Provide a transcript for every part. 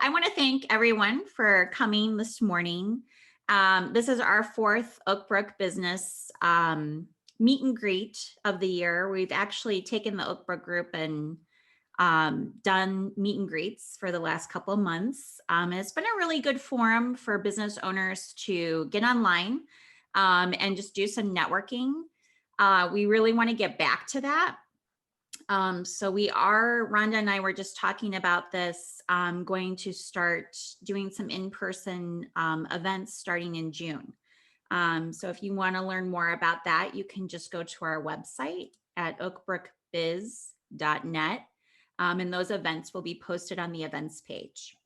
I want to thank everyone for coming this morning. This is our fourth Oakbrook business meet and greet of the year. We've actually taken the Oakbrook group and done meet and greets for the last couple of months. It's been a really good forum for business owners to get online and just do some networking. We really want to get back to that. Rhonda and I were just talking about this, going to start doing some in-person events starting in June. So if you want to learn more about that, you can just go to our website at oakbrookbiz.net, and those events will be posted on the events page.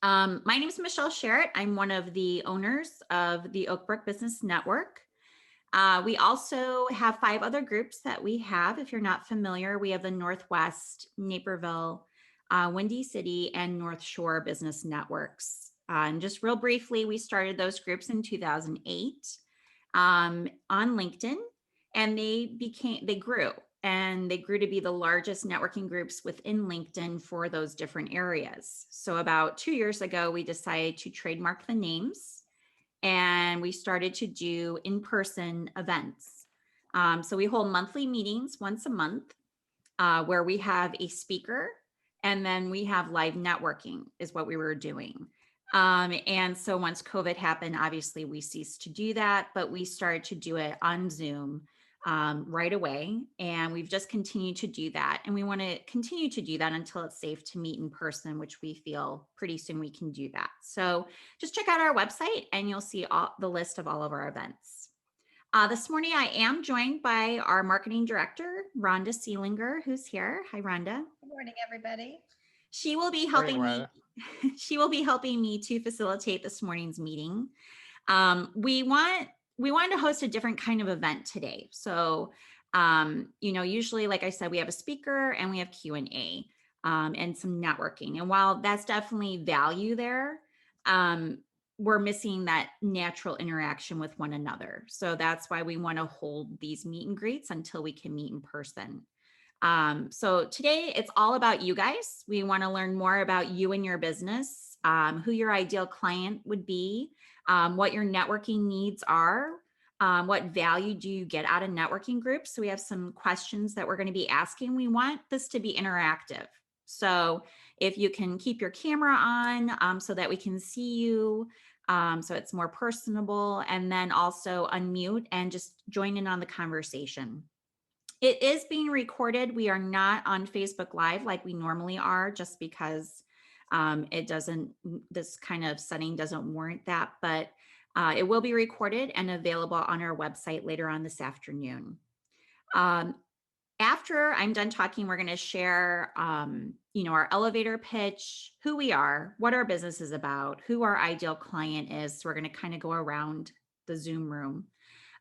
My name is Michelle Sherritt. I'm one of the owners of the Oakbrook Business Network. We also have 5 other groups that we have. If you're not familiar, we have the Northwest, Naperville, Windy City, and North Shore business networks. And just real briefly, we started those groups in 2008 on LinkedIn, and they grew to be the largest networking groups within LinkedIn for those different areas. So about 2 years ago, we decided to trademark the names, and we started to do in-person events. So we hold monthly meetings once a month where we have a speaker, and then we have live networking is what we were doing. And so once COVID happened, obviously we ceased to do that, but we started to do it on Zoom right away. And we've just continued to do that. And we want to continue to do that until it's safe to meet in person, which we feel pretty soon we can do that. So just check out our website and you'll see the list of all of our events. This morning, I am joined by our marketing director, Rhonda Seelinger, who's here. Hi, Rhonda. Good morning, everybody. She will be helping me. She will be helping me to facilitate this morning's meeting. We wanted to host a different kind of event today. So, usually, like I said, we have a speaker and we have Q&A and some networking. And while that's definitely value there, we're missing that natural interaction with one another. So that's why we want to hold these meet and greets until we can meet in person. So today it's all about you guys. We want to learn more about you and your business, who your ideal client would be, what your networking needs are, what value do you get out of networking groups. So we have some questions that we're going to be asking. We want this to be interactive. So if you can keep your camera on so that we can see you, so it's more personable, and then also unmute and just join in on the conversation. It is being recorded. We are not on Facebook Live like we normally are, just because this kind of setting doesn't warrant that, but it will be recorded and available on our website later on this afternoon. After I'm done talking, we're going to share, our elevator pitch, who we are, what our business is about, who our ideal client is. So we're going to kind of go around the Zoom room.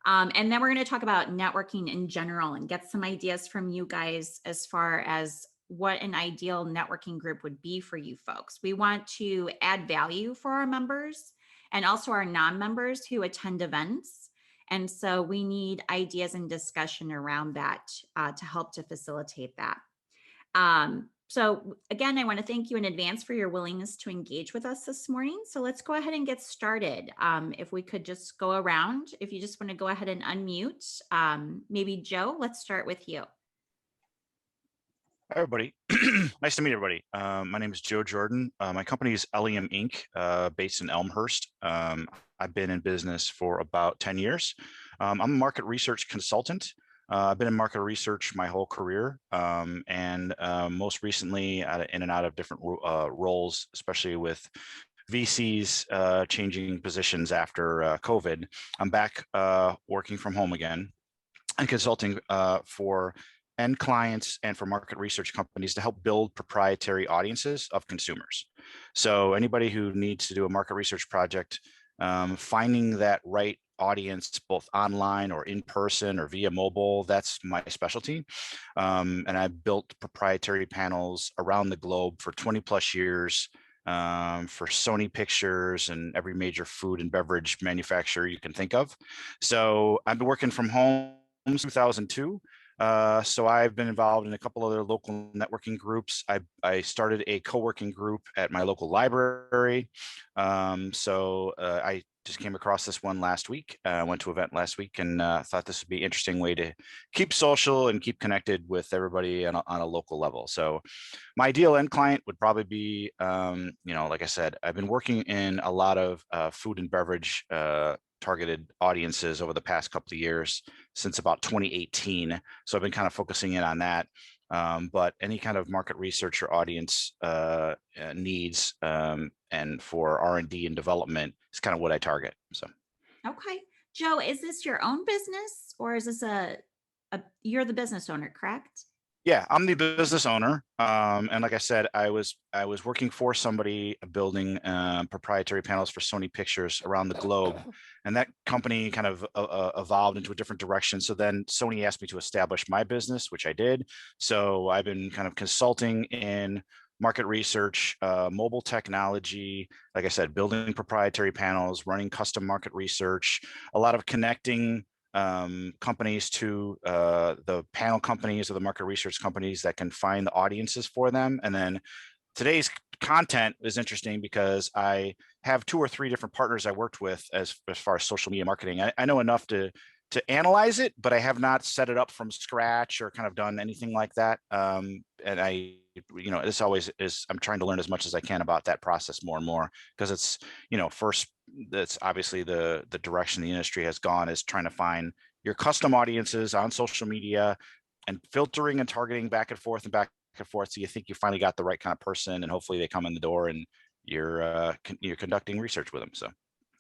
And then we're going to talk about networking in general and get some ideas from you guys as far as what an ideal networking group would be for you folks. We want to add value for our members and also our non-members who attend events. And so we need ideas and discussion around that to help to facilitate that. So again, I want to thank you in advance for your willingness to engage with us this morning. So let's go ahead and get started. If we could just go around, if you just want to go ahead and unmute, maybe Joe, let's start with you. Hi, everybody. Nice to meet everybody. My name is Joe Jordan. My company is LEM Inc., based in Elmhurst. I've been in business for about 10 years. I'm a market research consultant. I've been in market research my whole career, and most recently in and out of different roles, especially with VCs changing positions after COVID. I'm back working from home again and consulting for end clients and for market research companies to help build proprietary audiences of consumers. So anybody who needs to do a market research project, finding that right audience, both online or in person or via mobile, that's my specialty. And I've built proprietary panels around the globe for 20 plus years for Sony Pictures and every major food and beverage manufacturer you can think of. So I've been working from home since 2002. So I've been involved in a couple other local networking groups. I started a co-working group at my local library. I just came across this one last week. Went to an event last week and thought this would be an interesting way to keep social and keep connected with everybody on a local level. So my ideal end client would probably be, like I said, I've been working in a lot of food and beverage targeted audiences over the past couple of years, since about 2018. So I've been kind of focusing in on that. But any kind of market research or audience needs and for R&D and development is kind of what I target. So. Okay. Joe, is this your own business or is this you're the business owner, correct? Yeah, I'm the business owner. And like I said, I was working for somebody building proprietary panels for Sony Pictures around the globe. And that company kind of evolved into a different direction. So then Sony asked me to establish my business, which I did. So I've been kind of consulting in market research, mobile technology, like I said, building proprietary panels, running custom market research, a lot of connecting companies to the panel companies or the market research companies that can find the audiences for them. And then today's content is interesting because I have 2 or 3 different partners I worked with as far as social media marketing. I know enough to analyze it, but I have not set it up from scratch or kind of done anything like that. And this always is, I'm trying to learn as much as I can about that process more and more, because it's, first, that's obviously the direction the industry has gone, is trying to find your custom audiences on social media and filtering and targeting back and forth. So you think you finally got the right kind of person, and hopefully they come in the door and you're conducting research with them. So.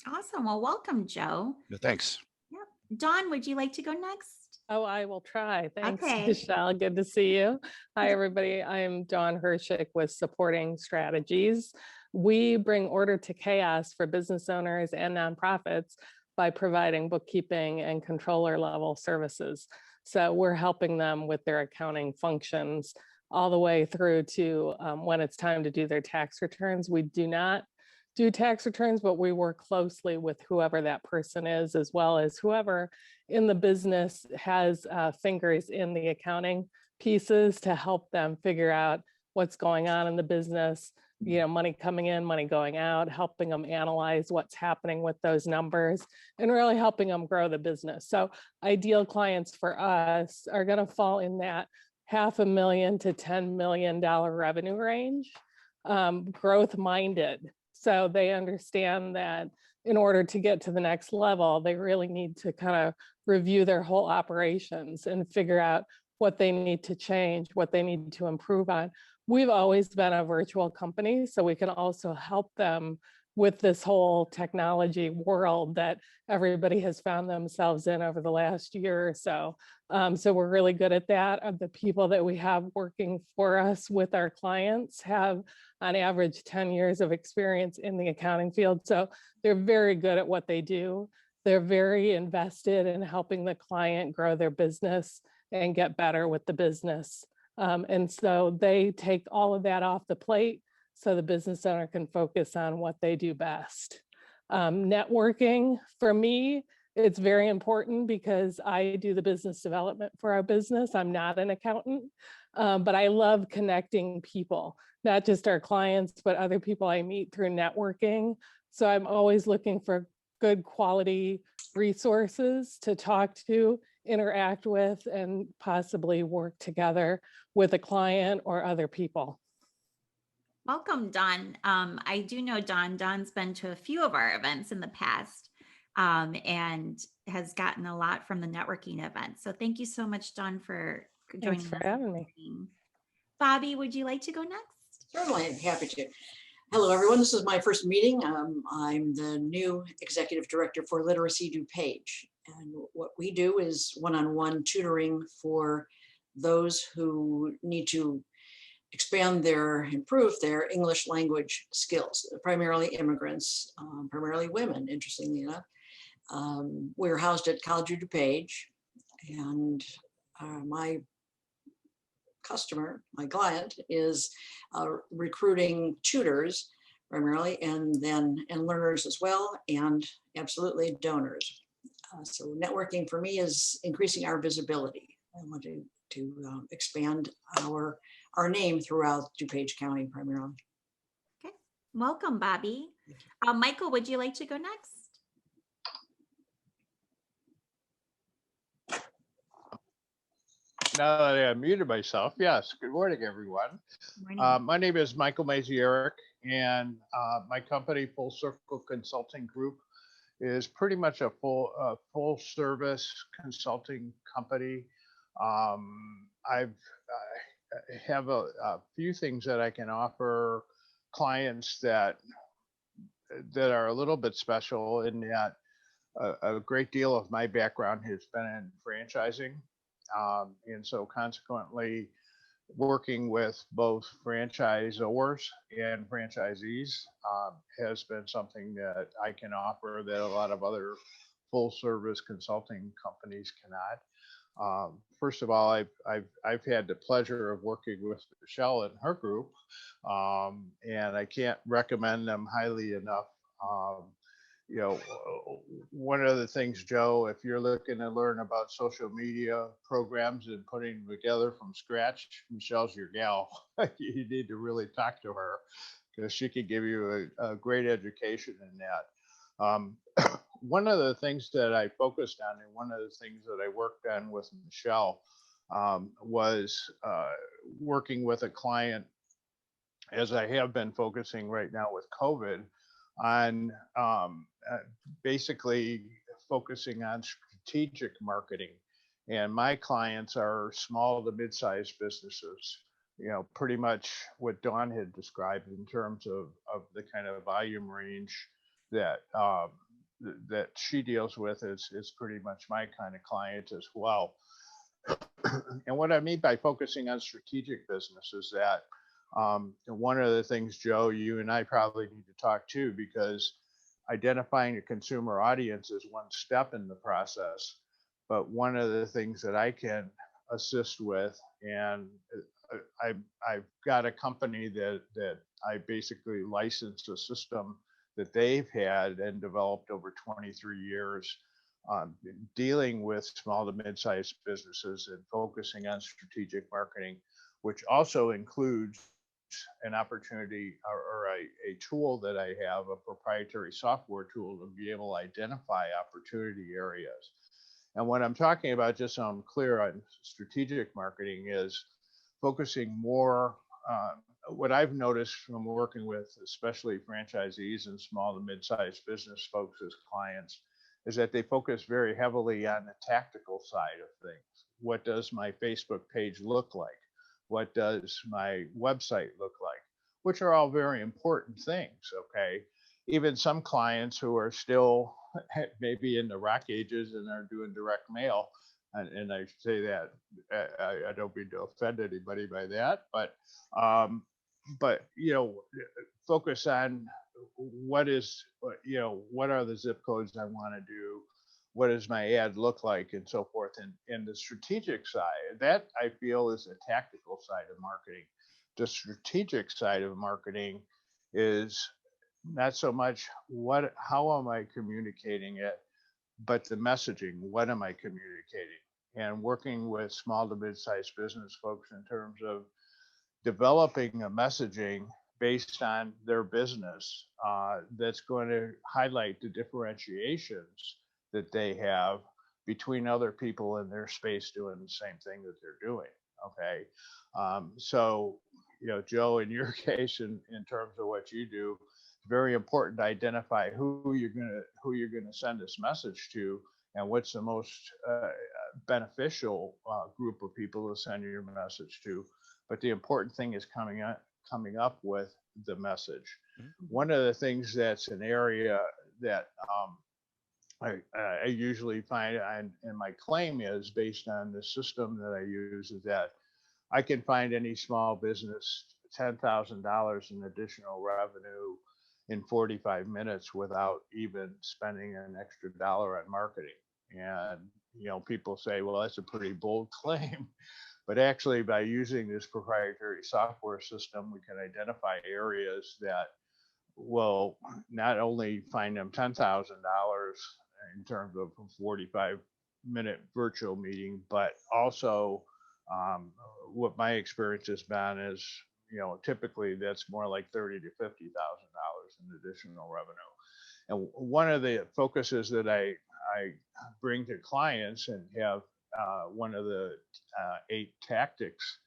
Awesome. Well, welcome, Joe. Thanks. Yep. Dawn, would you like to go next? Oh, I will try. Thanks, Okay. Michelle. Good to see you. Hi, everybody. I'm Dawn Hershick with Supporting Strategies. We bring order to chaos for business owners and nonprofits by providing bookkeeping and controller level services. So we're helping them with their accounting functions all the way through to when it's time to do their tax returns. We do not do tax returns, but we work closely with whoever that person is, as well as whoever in the business has fingers in the accounting pieces to help them figure out what's going on in the business, money coming in, money going out, helping them analyze what's happening with those numbers and really helping them grow the business. So ideal clients for us are going to fall in that $500,000 to $10 million revenue range, growth minded. So they understand that in order to get to the next level, they really need to kind of review their whole operations and figure out what they need to change, what they need to improve on. We've always been a virtual company, so we can also help them with this whole technology world that everybody has found themselves in over the last year or so. So we're really good at that. The people that we have working for us with our clients have on average 10 years of experience in the accounting field. So they're very good at what they do. They're very invested in helping the client grow their business and get better with the business. And so they take all of that off the plate so the business owner can focus on what they do best. Networking, for me, it's very important because I do the business development for our business. I'm not an accountant, but I love connecting people, not just our clients, but other people I meet through networking. So I'm always looking for good quality resources to talk to, interact with, and possibly work together with a client or other people. Welcome, Dawn. I do know Dawn. Dawn's been to a few of our events in the past and has gotten a lot from the networking event. So thank you so much, Dawn, for joining us. Thanks for having me. Bobby, would you like to go next? Certainly, I'm happy to. Hello, everyone. This is my first meeting. I'm the new executive director for Literacy DuPage. And what we do is one-on-one tutoring for those who need to improve their English language skills, primarily immigrants, primarily women, interestingly enough. We're housed at College of DuPage, and my client is recruiting tutors primarily, and learners as well, and absolutely donors. So networking for me is increasing our visibility. I want to expand our name throughout DuPage County primarily. Okay, welcome, Bobby. Michael, would you like to go next? Now that I muted myself, yes. Good morning, everyone. Morning. My name is Michael Mazierek, and my company, Full Circle Consulting Group, is pretty much a full service consulting company. I have a few things that I can offer clients that are a little bit special in that a great deal of my background has been in franchising. And so consequently, working with both franchisors and franchisees has been something that I can offer that a lot of other full service consulting companies cannot. First of all, I've had the pleasure of working with Michelle and her group, and I can't recommend them highly enough. You know, one of the things, Joe, if you're looking to learn about social media programs and putting them together from scratch, Michelle's your gal. You need to really talk to her because she can give you a great education in that. One of the things that I focused on and one of the things that I worked on with Michelle was working with a client, as I have been focusing right now with COVID, on basically focusing on strategic marketing. And my clients are small to mid-sized businesses, you know, pretty much what Dawn had described in terms of the kind of volume range that that she deals with is pretty much my kind of client as well. And what I mean by focusing on strategic business is that one of the things, Joe, you and I probably need to talk to, because identifying a consumer audience is one step in the process. But one of the things that I can assist with, and I've got a company that I basically licensed a system that they've had and developed over 23 years, dealing with small to mid-sized businesses and focusing on strategic marketing, which also includes an opportunity or a tool that I have, a proprietary software tool to be able to identify opportunity areas. And what I'm talking about, just so I'm clear on strategic marketing, is focusing more. What I've noticed from working with especially franchisees and small to mid-sized business folks as clients is that they focus very heavily on the tactical side of things. What does my Facebook page look like? What does my website look like? Which are all very important things, okay? Even some clients who are still maybe in the rock ages and are doing direct mail, and I say that, I don't mean to offend anybody by that, but you know, focus on what is, you know, what are the zip codes I want to do, what does my ad look like, and so forth. And the strategic side, that I feel is the tactical side of marketing. The strategic side of marketing is not so much how am I communicating it, but the messaging, what am I communicating? And working with small to mid-sized business folks in terms of developing a messaging based on their business that's going to highlight the differentiations that they have between other people in their space doing the same thing that they're doing. Okay. So, you know, Joe, in your case, in terms of what you do, it's very important to identify who you're gonna send this message to, and what's the most beneficial group of people to send your message to. But the important thing is coming up with the message. Mm-hmm. One of the things that's an area that I usually find, and my claim is based on the system that I use, is that I can find any small business $10,000 in additional revenue in 45 minutes without even spending an extra dollar on marketing. And, you know, people say, well, that's a pretty bold claim. But actually, by using this proprietary software system, we can identify areas that will not only find them $10,000 in terms of 45 minute virtual meeting, but also what my experience has been is, typically that's more like $30,000 to $50,000 in additional revenue. And one of the focuses that I bring to clients and have one of the 8 tactics,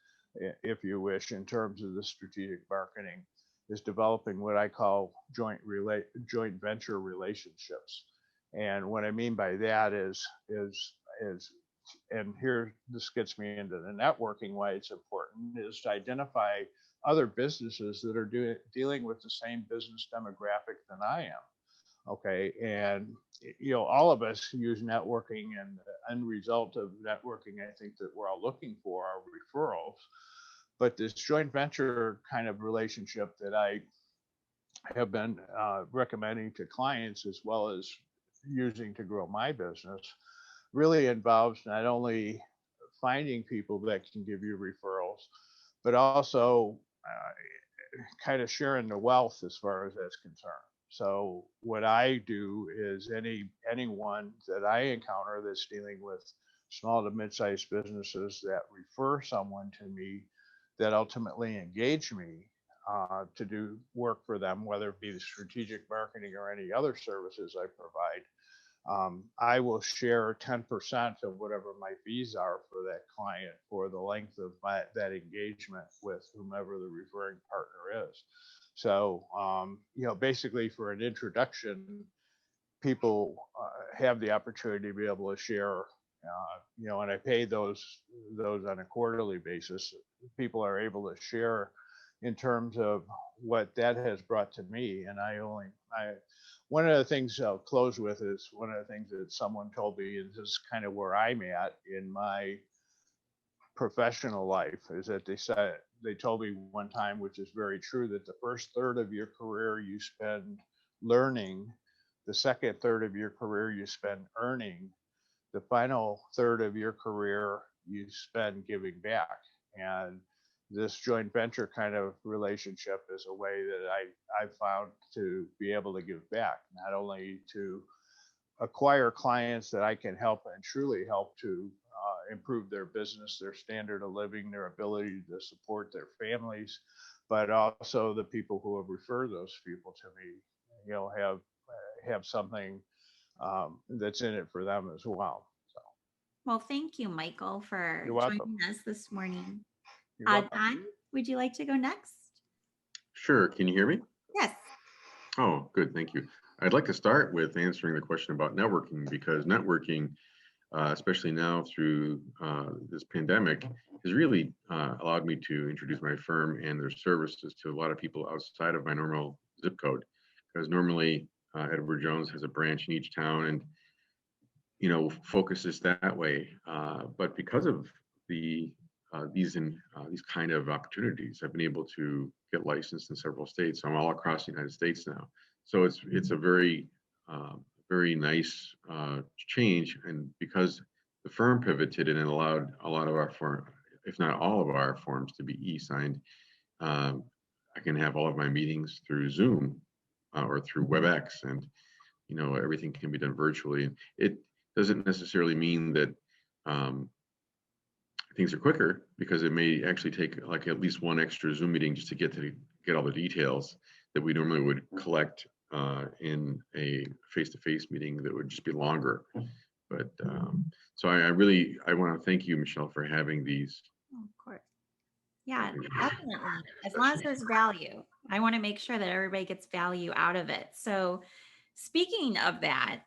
if you wish, in terms of the strategic marketing, is developing what I call joint venture relationships. And what I mean by that is, and here this gets me into the networking why it's important, is to identify other businesses that are dealing with the same business demographic than I am. Okay, and all of us use networking, and the end result of networking, I think, that we're all looking for are referrals. But this joint venture kind of relationship that I have been recommending to clients, as well as using to grow my business, really involves not only finding people that can give you referrals, but also kind of sharing the wealth as far as that's concerned. So what I do is anyone that I encounter that's dealing with small to mid-sized businesses that refer someone to me that ultimately engage me to do work for them, whether it be the strategic marketing or any other services I provide, I will share 10% of whatever my fees are for that client for the length of that engagement with whomever the referring partner is. So, basically for an introduction, people have the opportunity to be able to share, and I pay those on a quarterly basis. People are able to share in terms of what that has brought to me. And one of the things I'll close with is one of the things that someone told me, and this is kind of where I'm at in my professional life, is that they told me one time, which is very true, that the first third of your career you spend learning, the second third of your career you spend earning, the final third of your career you spend giving back. And this joint venture kind of relationship is a way that I've found to be able to give back, not only to acquire clients that I can help and truly help to improve their business, their standard of living, their ability to support their families, but also the people who have referred those people to me, have something that's in it for them as well. So, Well, thank you, Michael, for You're welcome. joining us this morning. You're welcome. Don, would you like to go next? Sure. Can you hear me? Yes. Oh, good. Thank you. I'd like to start with answering the question about networking, because networking, especially now through this pandemic, has really allowed me to introduce my firm and their services to a lot of people outside of my normal zip code. Because normally Edward Jones has a branch in each town and, focuses that way. But because of these kind of opportunities, I've been able to get licensed in several states. So I'm all across the United States now. So it's a very nice change, and because the firm pivoted and allowed a lot of our form, if not all of our forms, to be e-signed, I can have all of my meetings through Zoom or through WebEx, and everything can be done virtually. It doesn't necessarily mean that things are quicker, because it may actually take like at least one extra Zoom meeting just to get all the details that we normally would collect in a face-to-face meeting that would just be longer. But so I want to thank you, Michelle, for having these. Oh, of course. Yeah, definitely. As long as there's value, I want to make sure that everybody gets value out of it. So speaking of that,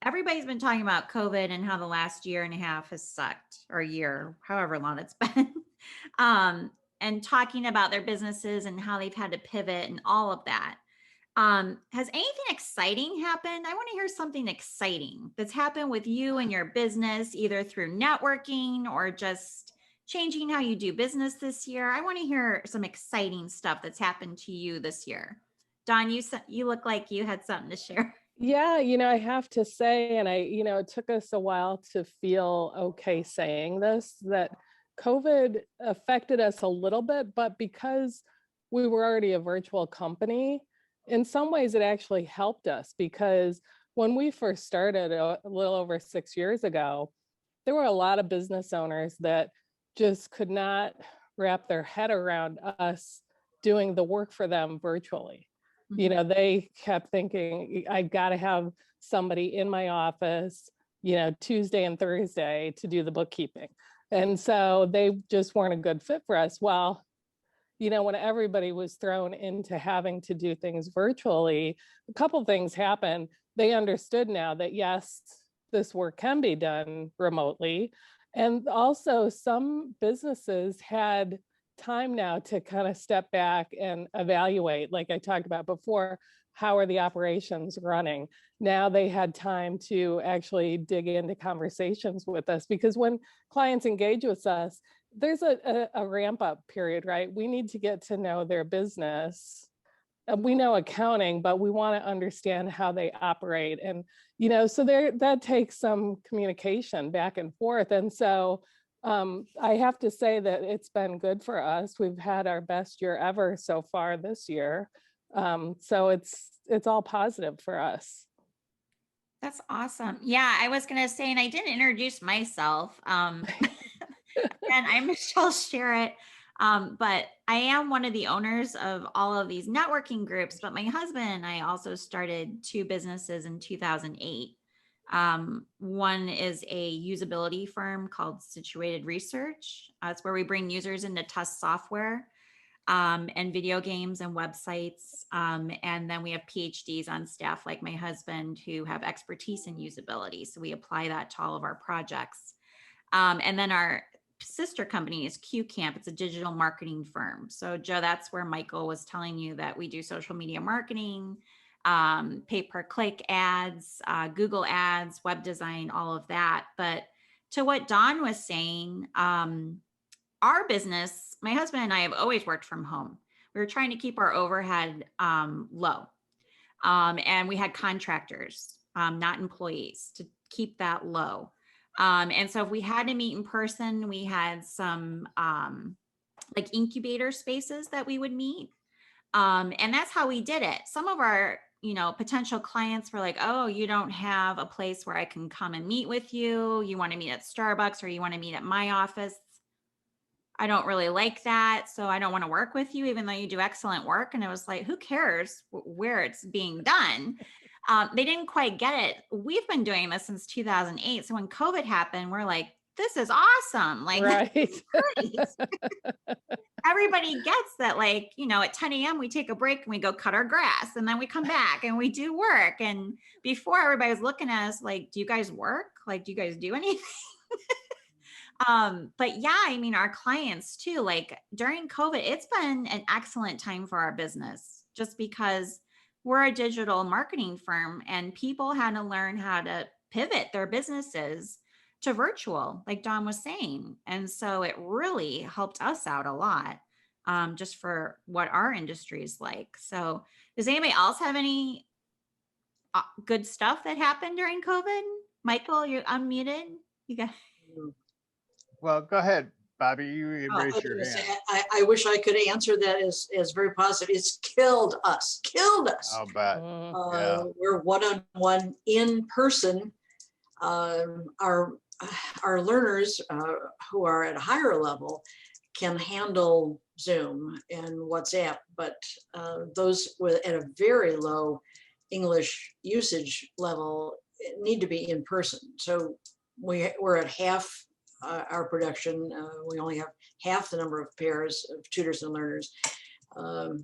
everybody's been talking about COVID and how the last year and a half has sucked, or a year, however long it's been, and talking about their businesses and how they've had to pivot and all of that. Has anything exciting happened? I want to hear something exciting that's happened with you and your business, either through networking or just changing how you do business this year. I want to hear some exciting stuff that's happened to you this year. Dawn, you look like you had something to share. Yeah, I have to say, and it took us a while to feel okay saying this, that COVID affected us a little bit, but because we were already a virtual company, in some ways it actually helped us, because when we first started a little over 6 years ago, there were a lot of business owners that just could not wrap their head around us doing the work for them virtually. You know, they kept thinking, I've got to have somebody in my office, you know, Tuesday and Thursday to do the bookkeeping. And so they just weren't a good fit for us. Well, you know, when everybody was thrown into having to do things virtually, a couple things happened. They understood now that, yes, this work can be done remotely. And also some businesses had time now to kind of step back and evaluate, like I talked about before, how are the operations running? Now they had time to actually dig into conversations with us, because when clients engage with us, there's a ramp up period, right? We need to get to know their business. We know accounting, but we want to understand how they operate. And, you know, so that takes some communication back and forth. And so I have to say that it's been good for us. We've had our best year ever so far this year. So it's all positive for us. That's awesome. Yeah, I was going to say, and I didn't introduce myself. And I'm Michelle Sherritt. But I am one of the owners of all of these networking groups, but my husband and I also started 2 businesses in 2008. One is a usability firm called Situated Research. It's where we bring users in to test software and video games and websites. And then we have PhDs on staff like my husband who have expertise in usability. So we apply that to all of our projects. And then our sister company is Q Camp. It's a digital marketing firm. So Joe, that's where Michael was telling you that we do social media marketing, pay-per-click ads, Google ads, web design, all of that. But to what Dawn was saying, our business, my husband and I have always worked from home. We were trying to keep our overhead low. And we had contractors, not employees, to keep that low. And so if we had to meet in person, we had some like incubator spaces that we would meet. And that's how we did it. Some of our, you know, potential clients were like, oh, you don't have a place where I can come and meet with you. You want to meet at Starbucks or you want to meet at my office. I don't really like that. So I don't want to work with you, even though you do excellent work. And it was like, who cares where it's being done? They didn't quite get it. We've been doing this since 2008. So when COVID happened, we're like, this is awesome. Like, right. Everybody gets that, like, you know, at 10 a.m. we take a break and we go cut our grass and then we come back and we do work. And before, everybody was looking at us like, do you guys work? Like, do you guys do anything? But yeah, I mean, our clients too, like during COVID, it's been an excellent time for our business just because we're a digital marketing firm and people had to learn how to pivot their businesses to virtual, like Dawn was saying. And so it really helped us out a lot, just for what our industry is like. So does anybody else have any good stuff that happened during COVID? Michael, you're unmuted. You got. Well, go ahead, Bobby. You I raised was your gonna hand. say, I wish I could answer that as very positive. It's killed us. I'll bet. Yeah. We're one-on-one in person. Our learners who are at a higher level can handle Zoom and WhatsApp, but those at a very low English usage level need to be in person. So we're at half our production. We only have half the number of pairs of tutors and learners.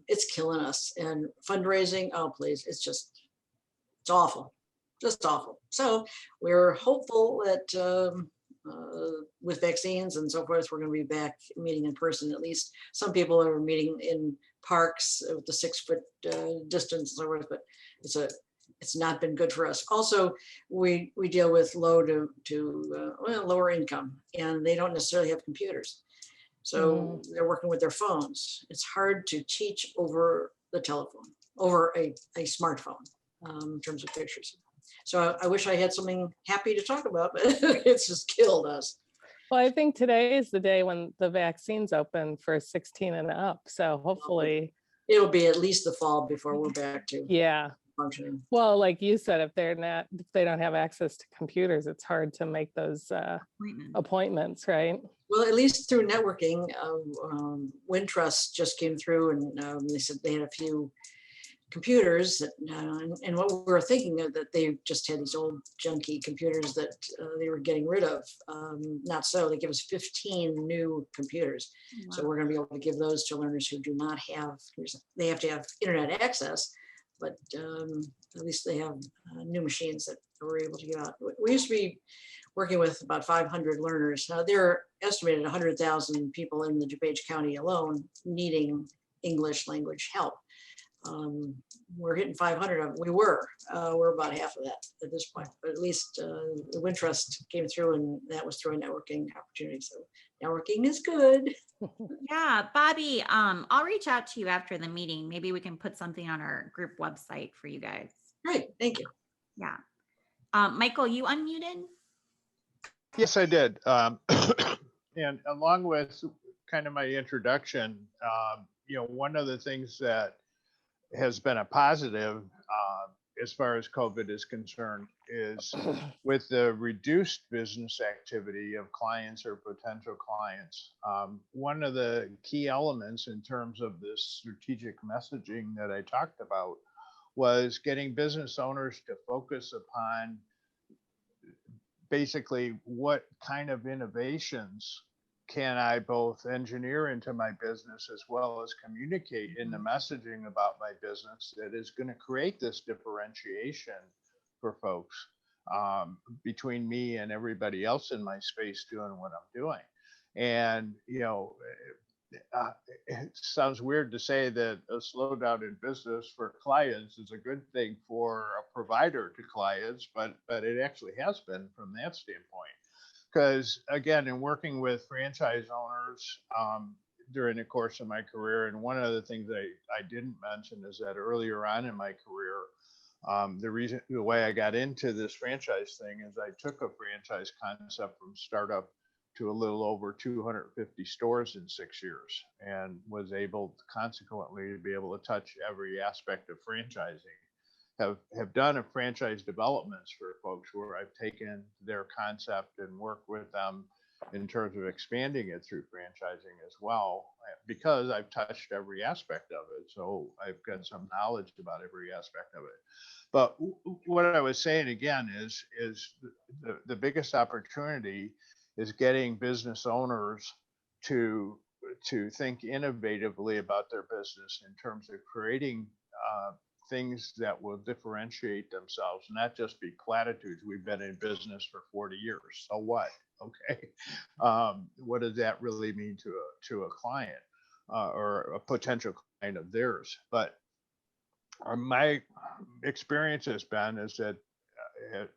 It's killing us. And fundraising, oh please, it's awful, just awful. So we're hopeful that with vaccines and so forth, we're going to be back meeting in person. At least some people are meeting in parks with the 6 foot distance and so forth, but it's not been good for us. Also, we deal with low to lower income, and they don't necessarily have computers. So they're working with their phones. It's hard to teach over the telephone, over a smartphone in terms of pictures. So I wish I had something happy to talk about, but it's just killed us. Well, I think today is the day when the vaccine's open for 16 and up. So hopefully it'll be at least the fall before we're back to. Yeah. functioning. Well, like you said, if they don't have access to computers, it's hard to make those appointments, right? Well, at least through networking, Wintrust just came through and they said they had a few computers that, and what we were thinking of that they just had these old junky computers that they were getting rid of. Not so, they give us 15 new computers. So we're going to be able to give those to learners who do not have, they have to have internet access, but at least they have new machines that we're able to give out. We used to be working with about 500 learners. Now there are estimated 100,000 people in the DuPage County alone needing English language help. We're hitting 500 of them. We're about half of that at this point, but at least the Wintrust came through and that was through a networking opportunity. So networking is good. Yeah, Bobby, I'll reach out to you after the meeting. Maybe we can put something on our group website for you guys. Great, thank you. Yeah. Michael, you unmuted? Yes, I did. And along with kind of my introduction, one of the things that has been a positive as far as COVID is concerned is with the reduced business activity of clients or potential clients. One of the key elements in terms of this strategic messaging that I talked about was getting business owners to focus upon basically what kind of innovations can I both engineer into my business as well as communicate in the messaging about my business that is going to create this differentiation for folks between me and everybody else in my space doing what I'm doing. And, it sounds weird to say that a slowdown in business for clients is a good thing for a provider to clients, but it actually has been from that standpoint. Because again, in working with franchise owners during the course of my career, and one of the things I didn't mention is that earlier on in my career, the way I got into this franchise thing is I took a franchise concept from startup to a little over 250 stores in 6 years, and was able to consequently to be able to touch every aspect of franchising. Have done a franchise developments for folks where I've taken their concept and worked with them in terms of expanding it through franchising as well, because I've touched every aspect of it. So I've got some knowledge about every aspect of it. But what I was saying again is the biggest opportunity is getting business owners to think innovatively about their business in terms of creating things that will differentiate themselves, not just be platitudes. We've been in business for 40 years. So what? Okay. What does that really mean to a client or a potential client of theirs? But my experience has been is that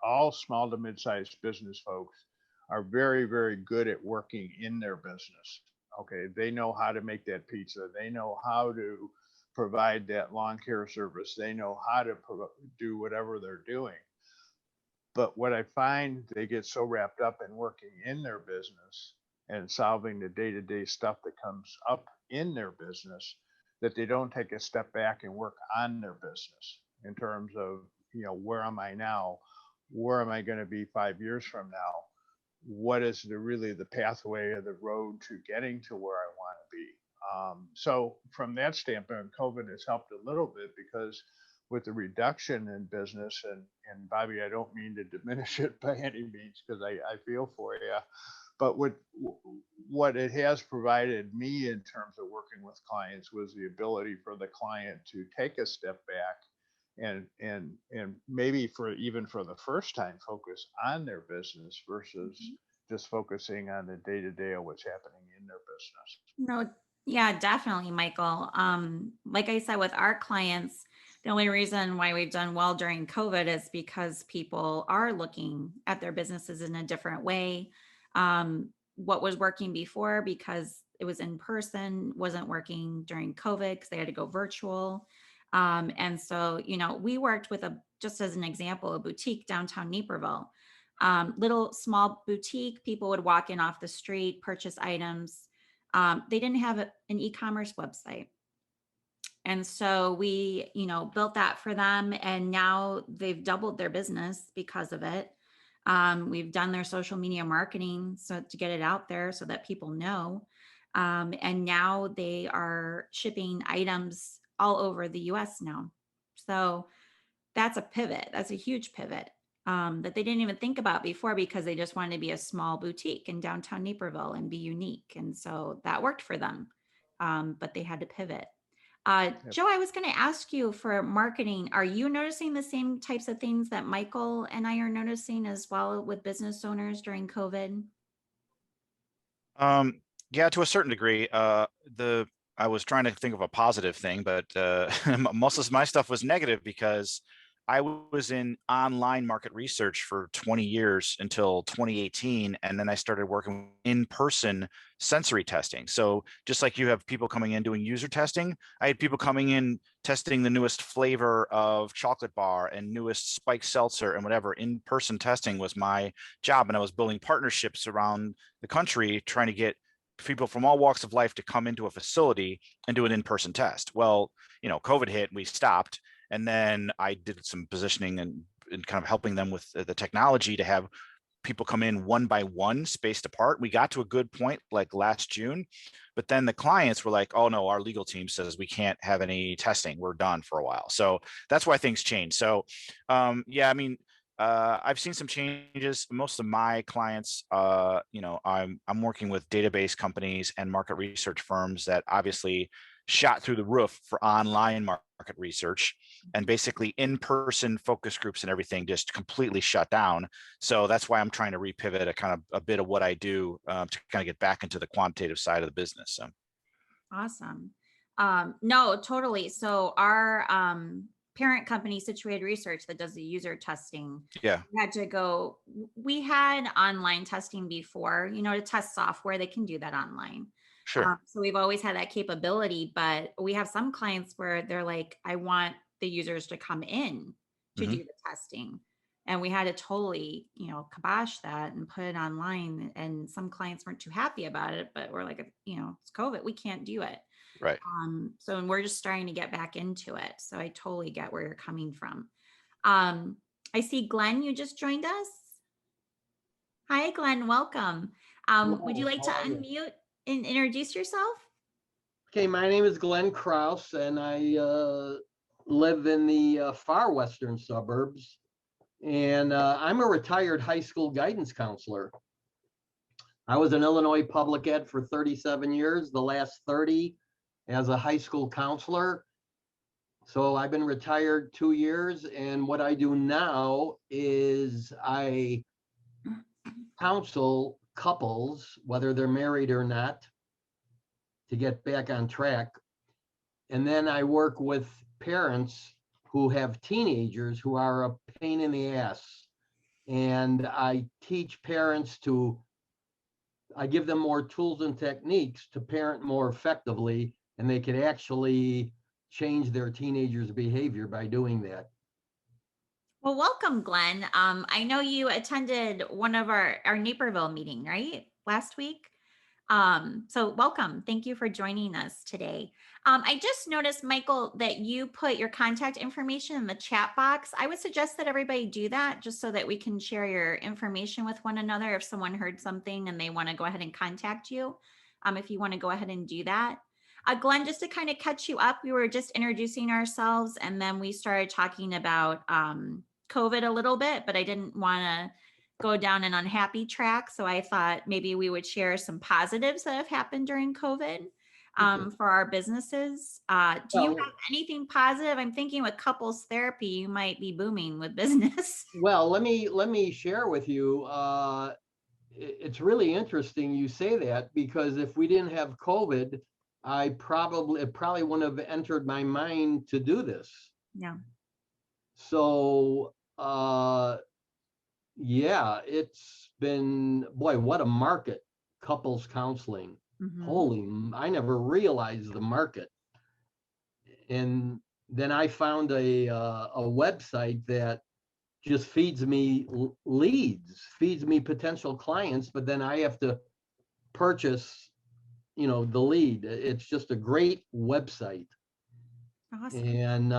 all small to mid-sized business folks are very, very good at working in their business. Okay. They know how to make that pizza. They know how to provide that lawn care service. They know how to do whatever they're doing. But what I find, they get so wrapped up in working in their business and solving the day-to-day stuff that comes up in their business that they don't take a step back and work on their business in terms of, where am I now? Where am I going to be 5 years from now? What is really the pathway or the road to getting to where I want to be? So from that standpoint, COVID has helped a little bit because with the reduction in business, and Bobby, I don't mean to diminish it by any means because I feel for you, but what it has provided me in terms of working with clients was the ability for the client to take a step back and maybe for the first time focus on their business versus just focusing on the day-to-day of what's happening in their business. No, yeah, definitely, Michael. Like I said, with our clients, the only reason why we've done well during COVID is because people are looking at their businesses in a different way. What was working before because it was in person wasn't working during COVID because they had to go virtual. And so, we worked with just as an example, a boutique downtown Naperville, little small boutique. People would walk in off the street, purchase items. They didn't have an e-commerce website. And so we, built that for them, and now they've doubled their business because of it. We've done their social media marketing so to get it out there so that people know. And now they are shipping items all over the US now. So that's a pivot. That's a huge pivot that they didn't even think about before because they just wanted to be a small boutique in downtown Naperville and be unique. And so that worked for them. But they had to pivot. Yep. Joe, I was going to ask you for marketing. Are you noticing the same types of things that Michael and I are noticing as well with business owners during COVID? Yeah, to a certain degree. I was trying to think of a positive thing, but most of my stuff was negative because I was in online market research for 20 years until 2018, and then I started working in-person sensory testing. So just like you have people coming in doing user testing, I had people coming in testing the newest flavor of chocolate bar and newest spiked seltzer and whatever. In-person testing was my job, and I was building partnerships around the country trying to get people from all walks of life to come into a facility and do an in-person test. Well, COVID hit, we stopped. And then I did some positioning and kind of helping them with the technology to have people come in one by one, spaced apart. We got to a good point like last June, but then the clients were like, oh no, our legal team says we can't have any testing. We're done for a while. So that's why things changed. So yeah, I mean, I've seen some changes. Most of my clients, I'm working with database companies and market research firms that obviously shot through the roof for online market research, and basically in-person focus groups and everything just completely shut down. So that's why I'm trying to repivot a bit of what I do to kind of get back into the quantitative side of the business. So. Awesome. No, totally. So our parent company, Situated Research, that does the user testing, Yeah, we had online testing before, to test software. They can do that online. sure. So we've always had that capability, but we have some clients where they're like, I want the users to come in to Mhm. do the testing. And we had to totally, kibosh that and put it online. And some clients weren't too happy about it, but we're like, it's COVID, we can't do it. Right. So we're just starting to get back into it. So I totally get where you're coming from. I see Glenn, you just joined us. Hi, Glenn, welcome. Would you like to unmute and introduce yourself? Okay, my name is Glenn Kraus, and I live in the far western suburbs. And I'm a retired high school guidance counselor. I was in Illinois public ed for 37 years, the last 30 as a high school counselor. So I've been retired 2 years, and what I do now is I counsel couples, whether they're married or not, to get back on track. And then I work with parents who have teenagers who are a pain in the ass. And I teach parents I give them more tools and techniques to parent more effectively, and they could actually change their teenagers' behavior by doing that. Well, welcome, Glenn. I know you attended one of our Naperville meeting, right? Last week. So welcome. Thank you for joining us today. I just noticed, Michael, that you put your contact information in the chat box. I would suggest that everybody do that just so that we can share your information with one another if someone heard something and they want to go ahead and contact you. If you want to go ahead and do that. Glenn, just to kind of catch you up, we were just introducing ourselves and then we started talking about COVID a little bit, but I didn't want to go down an unhappy track. So I thought maybe we would share some positives that have happened during COVID for our businesses. Do you have anything positive? I'm thinking with couples therapy, you might be booming with business. Well, let me share with you. It's really interesting you say that, because if we didn't have COVID, it probably wouldn't have entered my mind to do this. Yeah. So yeah, it's been, boy, what a market, couples counseling. Mhm. Holy, I never realized the market. And then I found a website that just feeds me leads, feeds me potential clients, but then I have to purchase, the lead. It's just a great website. Awesome. And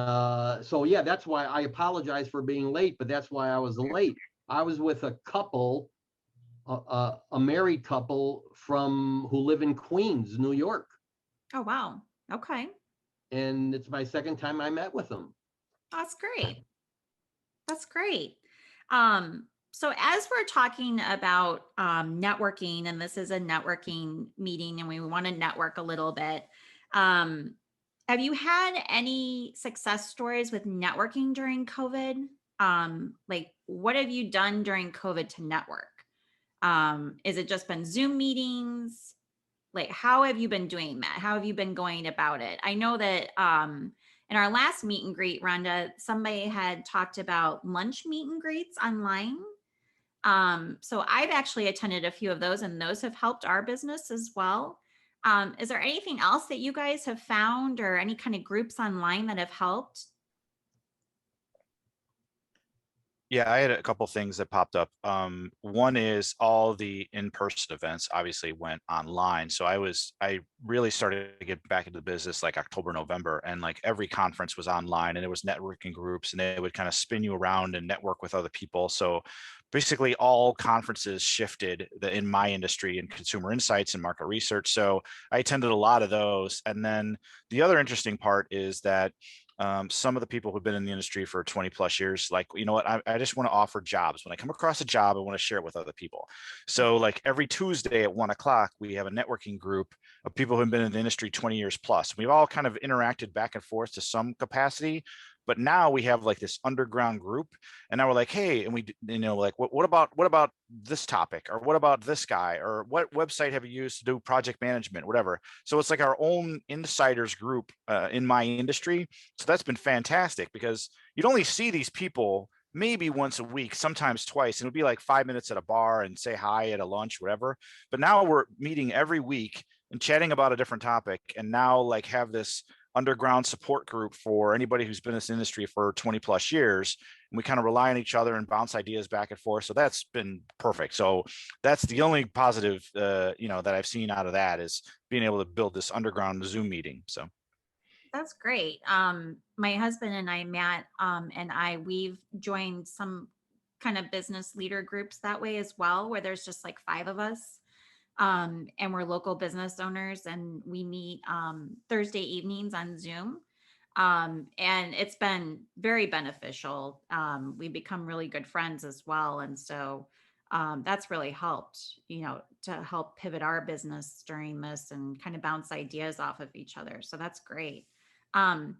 so, yeah, that's why I apologize for being late, but that's why I was late. I was with a couple, a married couple who live in Queens, New York. Oh, wow. Okay. And it's my second time I met with them. That's great. That's great. So as we're talking about networking, and this is a networking meeting, and we want to network a little bit, have you had any success stories with networking during COVID? Like, what have you done during COVID to network? Is it just been Zoom meetings? Like, how have you been doing that? How have you been going about it? I know that in our last meet and greet, Rhonda, somebody had talked about lunch meet and greets online. So I've actually attended a few of those, and those have helped our business as well. Is there anything else that you guys have found, or any kind of groups online that have helped? Yeah, I had a couple things that popped up. One is all the in-person events obviously went online. So I really started to get back into the business like October, November, and like every conference was online, and it was networking groups, and they would kind of spin you around and network with other people. So basically all conferences shifted in my industry in consumer insights and market research. So I attended a lot of those. And then the other interesting part is that some of the people who've been in the industry for 20 plus years, like, you know what, I just want to offer jobs. When I come across a job, I want to share it with other people. So like every Tuesday at 1:00, we have a networking group of people who've been in the industry 20 years plus. We've all kind of interacted back and forth to some capacity, but now we have like this underground group, and now we're like, hey, and we, you know, like, what about this topic, or what about this guy, or what website have you used to do project management, whatever. So it's like our own insiders group in my industry. So that's been fantastic, because you'd only see these people maybe once a week, sometimes twice, and it would be like 5 minutes at a bar and say hi at a lunch, whatever. But now we're meeting every week and chatting about a different topic, and now like have this underground support group for anybody who's been in this industry for 20 plus years. And we kind of rely on each other and bounce ideas back and forth. So that's been perfect. So that's the only positive, that I've seen out of that, is being able to build this underground Zoom meeting. So That's great. My husband and I, Matt, we've joined some kind of business leader groups that way as well, where there's just like 5 of us. And we're local business owners, and we meet Thursday evenings on Zoom. And it's been very beneficial. We become really good friends as well. And so that's really helped, to help pivot our business during this and kind of bounce ideas off of each other. So that's great. Dawn,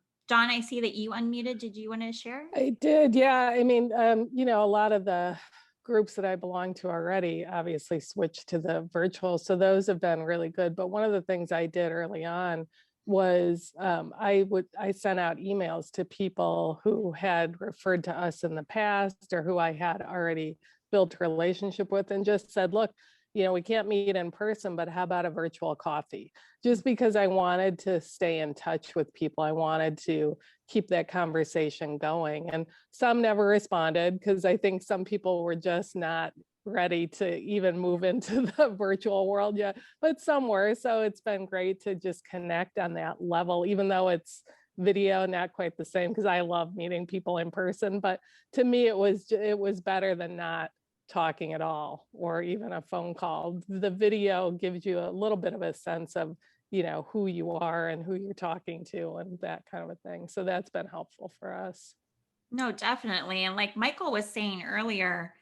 I see that you unmuted. Did you want to share? I did, yeah. I mean, a lot of the groups that I belong to already obviously switched to the virtual, so those have been really good. But one of the things I did early on was I sent out emails to people who had referred to us in the past, or who I had already built a relationship with, and just said, look, we can't meet in person, but how about a virtual coffee? Just because I wanted to stay in touch with people. I wanted to keep that conversation going. And some never responded, because I think some people were just not ready to even move into the virtual world yet, but some were. So it's been great to just connect on that level, even though it's video, not quite the same, because I love meeting people in person. But to me, it was better than not talking at all, or even a phone call. The video gives you a little bit of a sense of, who you are and who you're talking to, and that kind of a thing. So that's been helpful for us. No, definitely. And like Michael was saying earlier,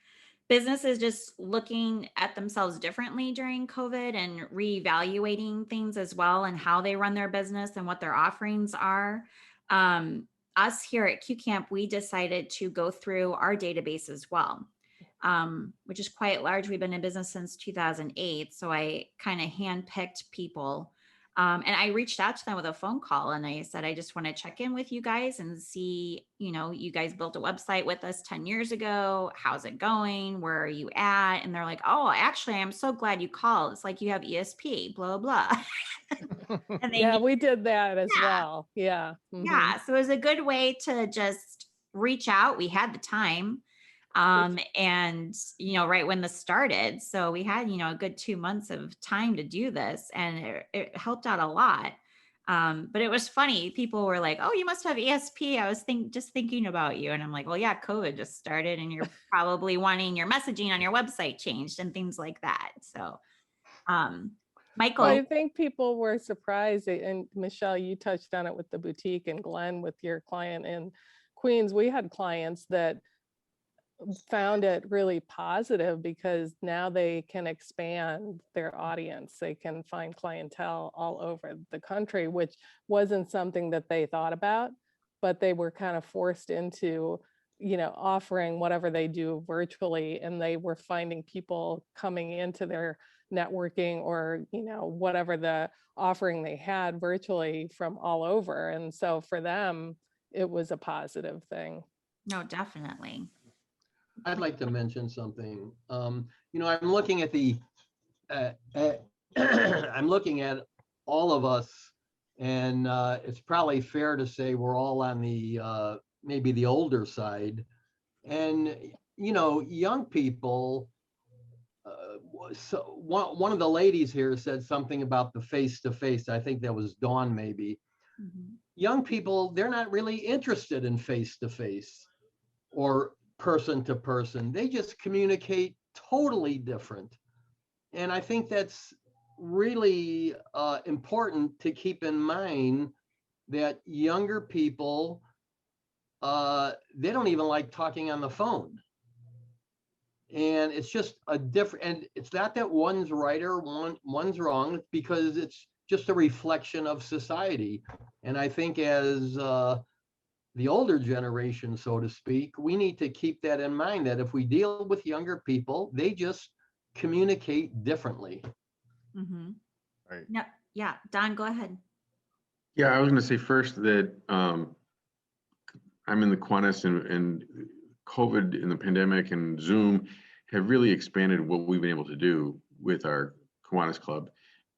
businesses just looking at themselves differently during COVID and reevaluating things as well, and how they run their business and what their offerings are. Us here at QCamp, we decided to go through our database as well, which is quite large. We've been in business since 2008. So I kind of handpicked people. And I reached out to them with a phone call, and I said, I just want to check in with you guys and see, you guys built a website with us 10 years ago. How's it going? Where are you at? And they're like, oh, actually, I'm so glad you called. It's like you have ESP, blah, blah. And yeah, we did that as well. Yeah. Yeah. So it was a good way to just reach out. We had the time. And, right when this started, so we had, a good 2 months of time to do this, and it helped out a lot. But it was funny. People were like, "Oh, you must have ESP. I was just thinking about you." And I'm like, "Well, yeah, COVID just started and you're probably wanting your messaging on your website changed and things like that." So, Michael. Well, I think people were surprised, and Michelle, you touched on it with the boutique, and Glenn with your client in Queens. We had clients that found it really positive because now they can expand their audience. They can find clientele all over the country, which wasn't something that they thought about, but they were kind of forced into, offering whatever they do virtually, and they were finding people coming into their networking or, whatever the offering they had virtually from all over. And so for them, it was a positive thing. No, definitely. I'd like to mention something. I'm looking at I'm looking at all of us, and it's probably fair to say we're all on the maybe the older side. And young people. So one of the ladies here said something about the face-to-face. I think that was Dawn, maybe. Mm-hmm. Young people, they're not really interested in face-to-face or person to person. They just communicate totally different. And I think that's really important to keep in mind, that younger people, they don't even like talking on the phone. And it's just a different, and it's not that one's right or one's wrong, because it's just a reflection of society. And I think as the older generation, so to speak, we need to keep that in mind, that if we deal with younger people, they just communicate differently. Mm-hmm. Right. No, yeah, Don, go ahead. Yeah, I was going to say first that I'm in the Kiwanis, and COVID and the pandemic and Zoom have really expanded what we've been able to do with our Kiwanis Club.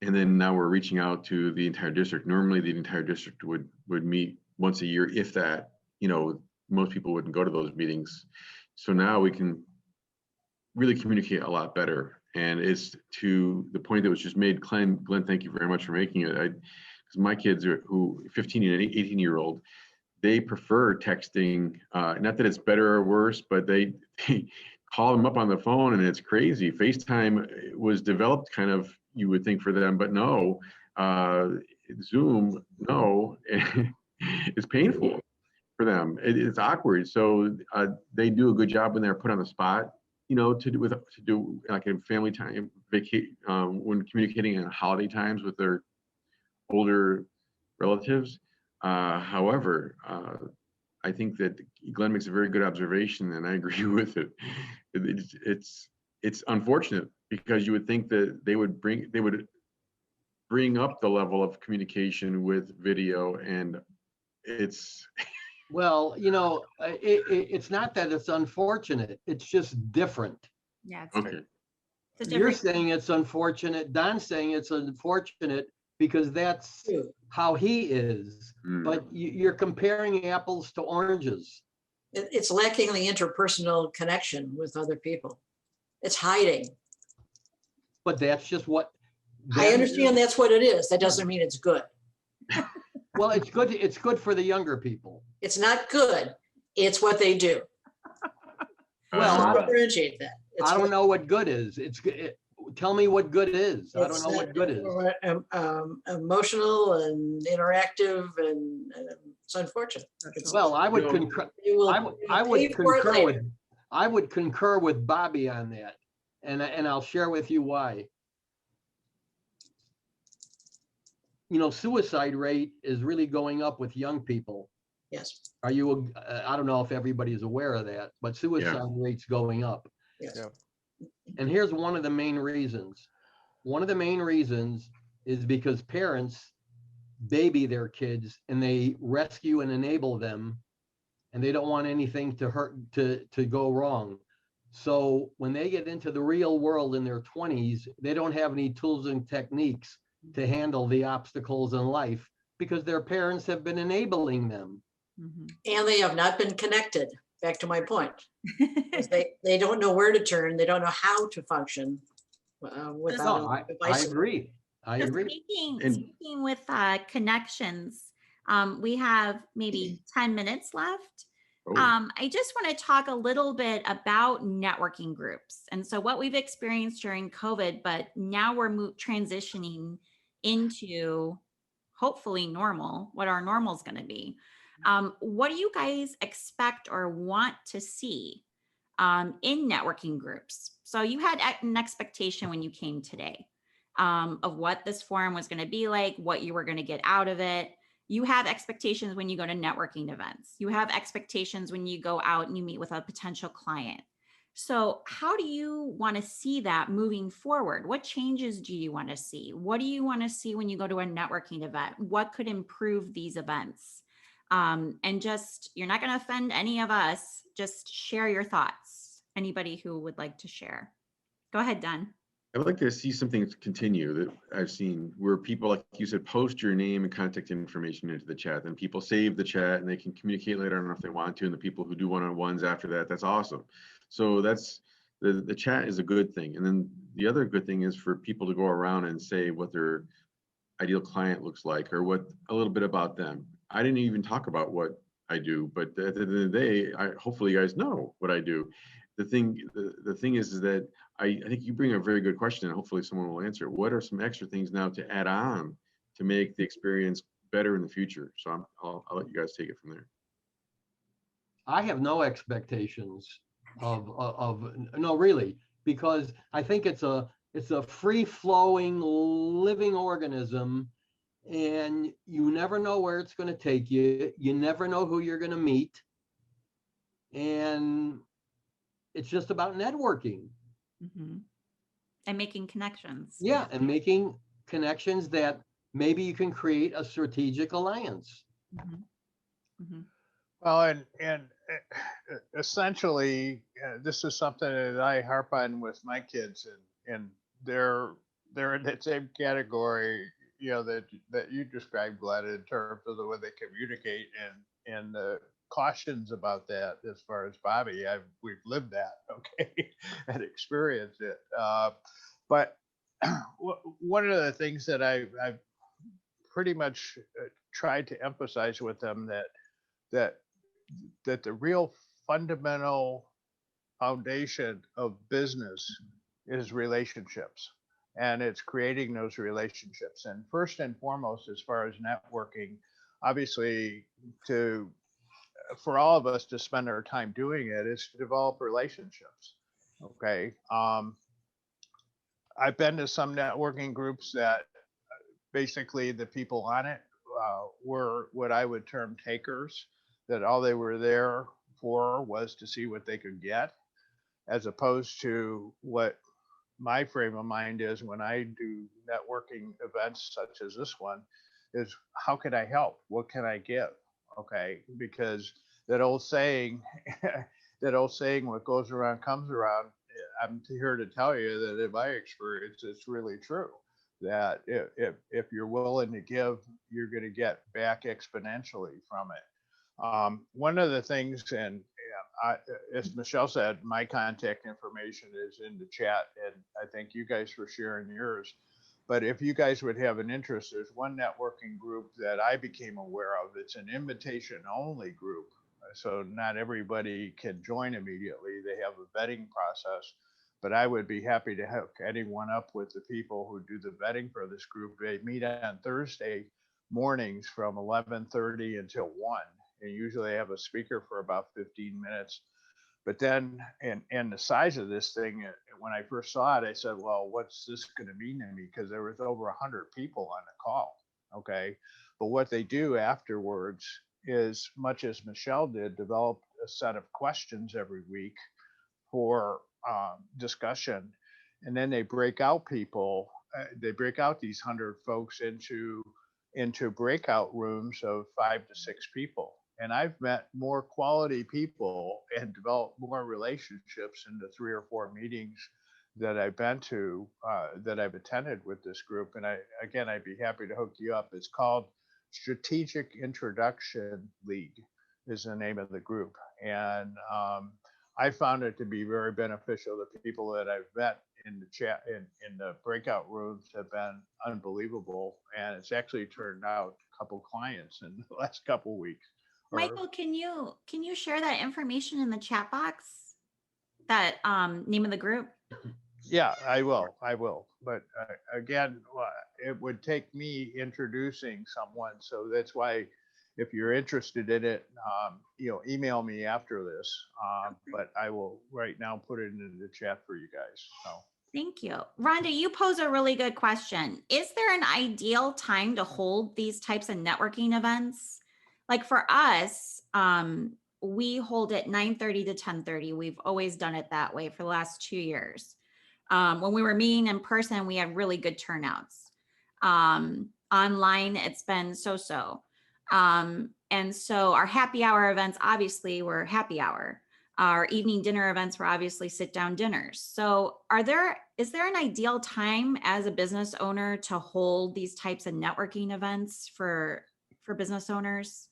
And then now we're reaching out to the entire district. Normally the entire district would meet once a year, if that. Most people wouldn't go to those meetings. So now we can really communicate a lot better. And it's to the point that was just made. Glenn, thank you very much for making it. Because my kids are 15 and 18-year-old, they prefer texting. Not that it's better or worse, but they call them up on the phone, and it's crazy. FaceTime was developed kind of, you would think, for them, but no. Zoom, no. It's painful for them. It's awkward. So they do a good job when they're put on the spot, to do like a family time, when communicating in holiday times with their older relatives. However, I think that Glenn makes a very good observation, and I agree with it. It's unfortunate, because you would think that they would bring up the level of communication with video, and it's. Well, it's not that it's unfortunate. It's just different. Yeah, it's Okay. You're saying it's unfortunate. Don's saying it's unfortunate because that's how he is. But you're comparing apples to oranges. It's lacking the interpersonal connection with other people. It's hiding. But that's just what. I understand that's what it is. That doesn't mean it's good. Well, it's good. It's good for the younger people. It's not good. It's what they do. Well, differentiate that. I don't know what good is. Tell me what good is. I don't know what good is. Emotional and interactive, and it's unfortunate. Well, I would concur. I would concur with Bobby on that, and I'll share with you why. Suicide rate is really going up with young people. Yes. Are you? I don't know if everybody is aware of that, but suicide rate's going up. Yes. Yeah. And here's one of the main reasons. One of the main reasons is because parents baby their kids, and they rescue and enable them, and they don't want anything to go wrong. So when they get into the real world in their 20s, they don't have any tools and techniques to handle the obstacles in life, because their parents have been enabling them. Mm-hmm. And they have not been connected. Back to my point. they don't know where to turn. They don't know how to function without. I agree. I So agree. And- speaking with connections, we have maybe 10 minutes left. Oh, I just want to talk a little bit about networking groups. And so what we've experienced during COVID, but now we're transitioning into hopefully normal, what our normal is going to be. What do you guys expect or want to see in networking groups? So you had an expectation when you came today of what this forum was going to be like, what you were going to get out of it. You have expectations when you go to networking events. You have expectations when you go out and you meet with a potential client. So how do you want to see that moving forward? What changes do you want to see? What do you want to see when you go to a networking event? What could improve these events? And just, you're not going to offend any of us. Just share your thoughts. Anybody who would like to share. Go ahead, Don. I'd like to see something continue that I've seen where people, like you said, post your name and contact information into the chat, and people save the chat and they can communicate later on if they want to. And the people who do one-on-ones after that, that's awesome. So that's the chat is a good thing. And then the other good thing is for people to go around and say what their ideal client looks like, or what a little bit about them. I didn't even talk about what I do, but at the end of the day, hopefully you guys know what I do. The thing is that I think you bring a very good question, and hopefully someone will answer. What are some extra things now to add on to make the experience better in the future? So I'll let you guys take it from there. I have no expectations no, really, because I think it's a free-flowing living organism, and you never know where it's going to take you. You never know who you're going to meet, and it's just about networking. Mm-hmm. And making connections. Yeah, and making connections that maybe you can create a strategic alliance. Mm-hmm. Mm-hmm. Well, and essentially, this is something that I harp on with my kids, and they're in that same category, that you described, Glenn, in terms of the way they communicate and the cautions about that. As far as Bobby, we've lived that, okay, and experienced it. But one of the things that I've pretty much tried to emphasize with them that the real fundamental foundation of business is relationships, and it's creating those relationships. And first and foremost, as far as networking, obviously, for all of us to spend our time doing it is to develop relationships. Okay. I've been to some networking groups that basically the people on it were what I would term takers, that all they were there for was to see what they could get, as opposed to what my frame of mind is when I do networking events such as this one, is how can I help? What can I give? Okay, because that old saying, what goes around comes around. I'm here to tell you that in my experience, it's really true. That if you're willing to give, you're going to get back exponentially from it. One of the things, and as Michelle said, my contact information is in the chat, and I thank you guys for sharing yours. But if you guys would have an interest, there's one networking group that I became aware of. It's an invitation only group. So not everybody can join immediately. They have a vetting process, but I would be happy to hook anyone up with the people who do the vetting for this group. They meet on Thursday mornings from 11:30 until 1. And usually I have a speaker for about 15 minutes. But then, and the size of this thing, when I first saw it, I said, well, what's this going to mean to me? Because there was over 100 people on the call. Okay. But what they do afterwards is, much as Michelle did, develop a set of questions every week for discussion. And then they break out people, they break out these 100 folks into breakout rooms of 5 to 6 people. And I've met more quality people and developed more relationships in the 3 or 4 meetings that I've been to, that I've attended with this group. And I'd be happy to hook you up. It's called Strategic Introduction League is the name of the group. And I found it to be very beneficial. The people that I've met in the chat in the breakout rooms have been unbelievable, and it's actually turned out a couple clients in the last couple weeks. Michael, can you share that information in the chat box? That name of the group? Yeah, I will. But again, it would take me introducing someone. So that's why, if you're interested in it, email me after this. But I will right now put it in the chat for you guys. So. Thank you. Rhonda, you pose a really good question. Is there an ideal time to hold these types of networking events? Like for us, we hold it 9:30 to 10:30. We've always done it that way for the last 2 years. When we were meeting in person, we had really good turnouts. Online, it's been so-so. And so our happy hour events, obviously, were happy hour. Our evening dinner events were obviously sit-down dinners. So is there an ideal time as a business owner to hold these types of networking events for business owners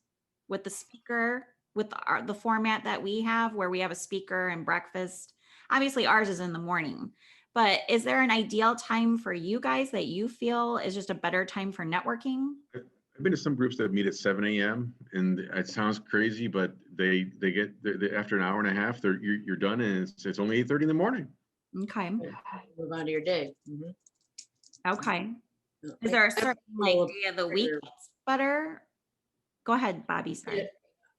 with the speaker, with the format that we have, where we have a speaker and breakfast? Obviously, ours is in the morning. But is there an ideal time for you guys that you feel is just a better time for networking? I've been to some groups that meet at 7 a.m. and it sounds crazy, but they get after an hour and a half, you're done, and it's only 8:30 in the morning. Okay. Move on to your day. Mhm. Okay. Is there a certain day of the week that's better? Go ahead, Bobby. Sorry.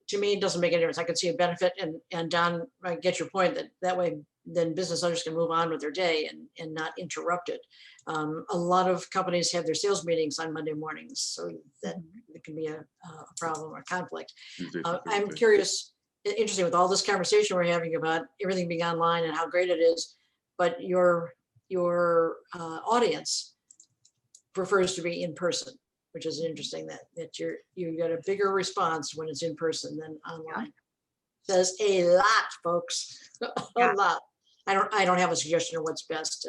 To me, it doesn't make any difference. I could see a benefit, and Don, I get your point that way, then business owners can move on with their day and not interrupt it. A lot of companies have their sales meetings on Monday mornings, so that it can be a problem or conflict. I'm curious, interesting with all this conversation we're having about everything being online and how great it is, but your audience prefers to be in person, which is interesting that you get a bigger response when it's in person than online. Yeah. Says a lot, folks. A lot. I don't have a suggestion of what's best.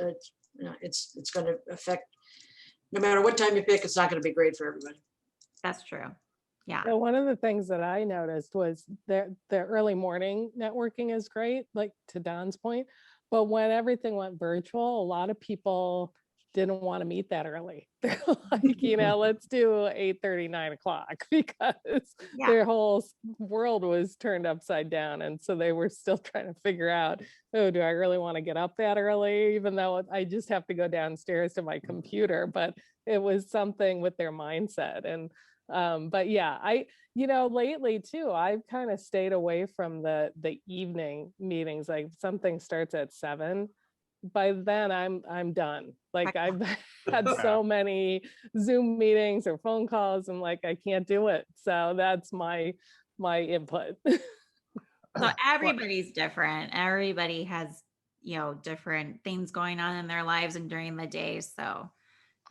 It's going to affect, no matter what time you pick, it's not going to be great for everybody. That's true. Yeah. So one of the things that I noticed was the early morning networking is great, like to Don's point, but when everything went virtual, a lot of people didn't want to meet that early. They're like, let's do 8:30, 9 o'clock, because their whole world was turned upside down. And so they were still trying to figure out, oh, do I really want to get up that early, even though I just have to go downstairs to my computer? But it was something with their mindset. And but yeah, lately too, I've kind of stayed away from the evening meetings. Like if something starts at 7, by then I'm done. Like I've had so many Zoom meetings or phone calls, and like I can't do it. So that's my input. So everybody's different. Everybody has different things going on in their lives and during the day. So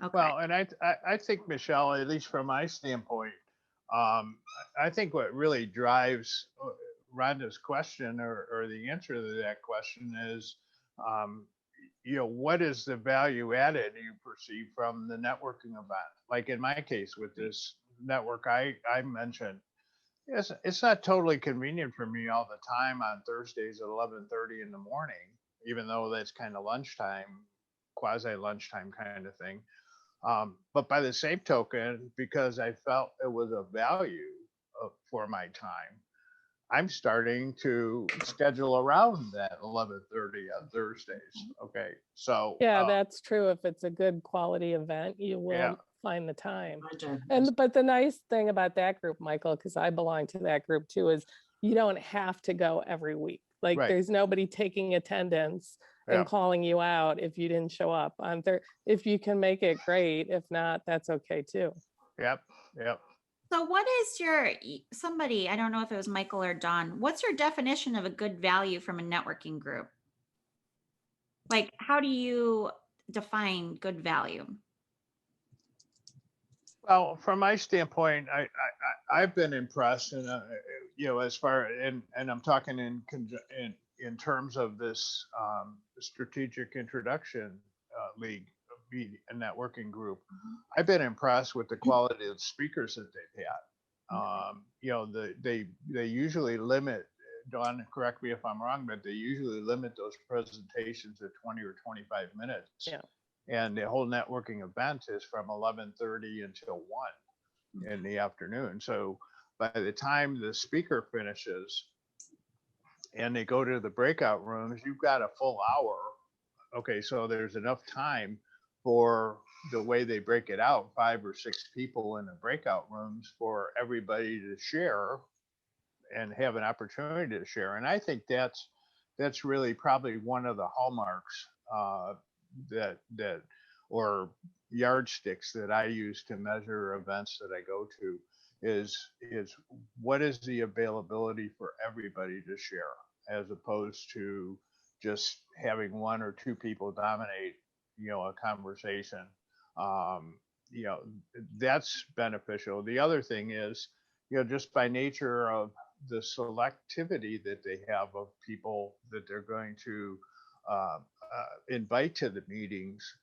okay. Well, and I think, Michelle, at least from my standpoint, I think what really drives Rhonda's question or the answer to that question is, what is the value added you perceive from the networking event? Like in my case with this network I mentioned, it's not totally convenient for me all the time on Thursdays at 11:30 in the morning, even though that's kind of lunchtime, quasi lunchtime kind of thing. But by the same token, because I felt it was a value for my time, I'm starting to schedule around that 11:30 on Thursdays. Okay, so yeah, that's true. If it's a good quality event, you will find the time. But the nice thing about that group, Michael, because I belong to that group too, is you don't have to go every week. Like there's nobody taking attendance and calling you out if you didn't show up on if you can make it, great. If not, that's okay too. Yep. So what is somebody, I don't know if it was Michael or Don, what's your definition of a good value from a networking group? Like, how do you define good value? Well, from my standpoint, I've been impressed, and as far and I'm talking in terms of this strategic introduction league a networking group. I've been impressed with the quality of speakers that they've had. They usually limit Dawn, correct me if I'm wrong, but they usually limit those presentations to 20 or 25 minutes. Yeah. And the whole networking event is from 11:30 until 1 in the afternoon. So by the time the speaker finishes and they go to the breakout rooms, you've got a full hour. Okay, so there's enough time for the way they break it out, 5 or 6 people in the breakout rooms for everybody to share and have an opportunity to share. And I think that's really probably one of the hallmarks that or yardsticks that I use to measure events that I go to is what is the availability for everybody to share, as opposed to just having 1 or 2 people dominate, a conversation. That's beneficial. The other thing is, just by nature of the selectivity that they have of people that they're going to invite to the meetings,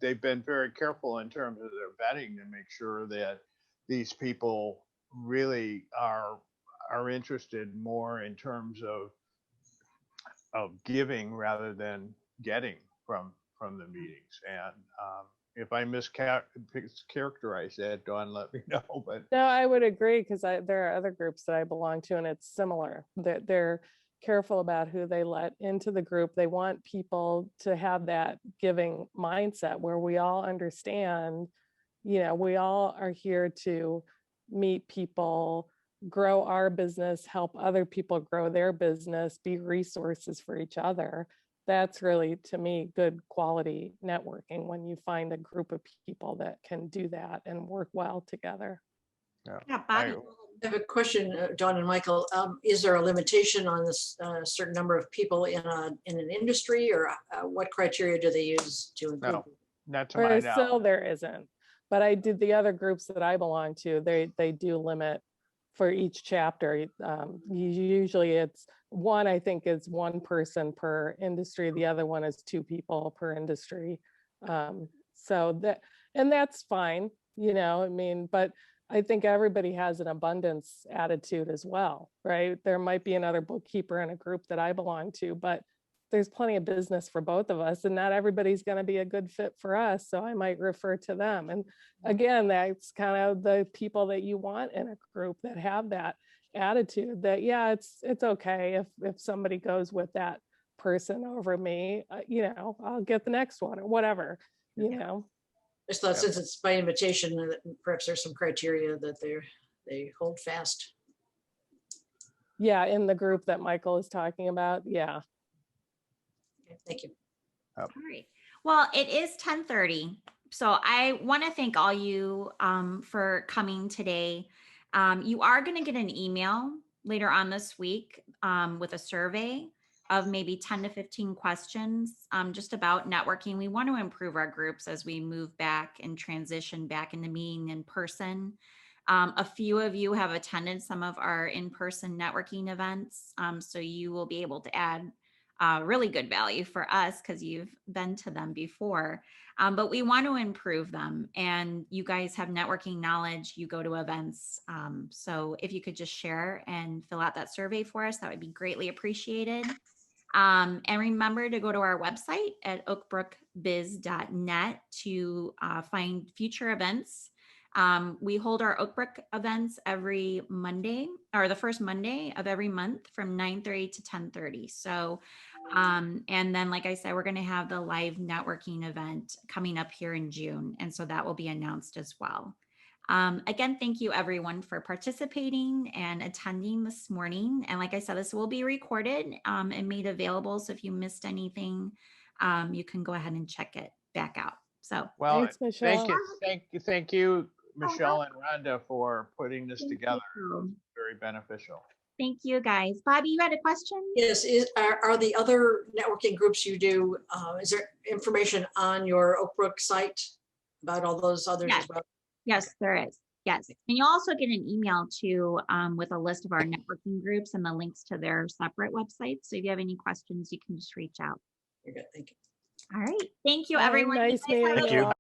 they've been very careful in terms of their vetting to make sure that these people really are interested more in terms of giving rather than getting from the meetings. And if I mischaracterize that, Dawn, let me know. But No, I would agree, because there are other groups that I belong to, and it's similar. They're careful about who they let into the group. They want people to have that giving mindset where we all understand, we all are here to meet people, grow our business, help other people grow their business, be resources for each other. That's really, to me, good quality networking, when you find a group of people that can do that and work well together. Yeah, Bobby. I have a question, Dawn and Michael. Is there a limitation on this certain number of people in an industry, or what criteria do they use to include? No, not to my Still, knowledge. there isn't. But I did the other groups that I belong to, they do limit for each chapter. Usually it's one, I think is 1 person per industry. The other one is 2 people per industry. So that's fine, but I think everybody has an abundance attitude as well, right? There might be another bookkeeper in a group that I belong to, but there's plenty of business for both of us, and not everybody's going to be a good fit for us. So I might refer to them. And again, that's kind of the people that you want in a group that have that attitude that, yeah, it's okay if somebody goes with that person over me, I'll get the next one or whatever, I just thought, since it's by invitation, that perhaps there's some criteria that they hold fast. Yeah, in the group that Michael is talking about. Yeah. Okay, thank you. All right. Well, it is 10:30. So I want to thank all you for coming today. You are going to get an email later on this week with a survey of maybe 10 to 15 questions just about networking. We want to improve our groups as we move back and transition back into meeting in person. A few of you have attended some of our in-person networking events, so you will be able to add really good value for us because you've been to them before. But we want to improve them, and you guys have networking knowledge, you go to events. So if you could just share and fill out that survey for us, that would be greatly appreciated. And remember to go to our website at oakbrookbiz.net to find future events. We hold our Oakbrook events every Monday, or the first Monday of every month from 9:30 to 10:30. So, and then, like I said, we're going to have the live networking event coming up here in June. And so that will be announced as well. Again, thank you everyone for participating and attending this morning. And like I said, this will be recorded and made available. So if you missed anything, you can go ahead and check it back out. So, Well, Thanks, Michelle. thank you, Michelle and Rhonda, for putting this together. you. Very beneficial. Thank you, guys. Bobby, you had a question? Yes, are the other networking groups you do, is there information on your Oakbrook site about all those others as well? Yes, there is. Yes. And you'll also get an email too with a list of our networking groups and the links to their separate websites. So if you have any questions, you can just reach out. Very good, thank you. All right. Thank you, Bye, everyone. nice meeting Thank you you. all.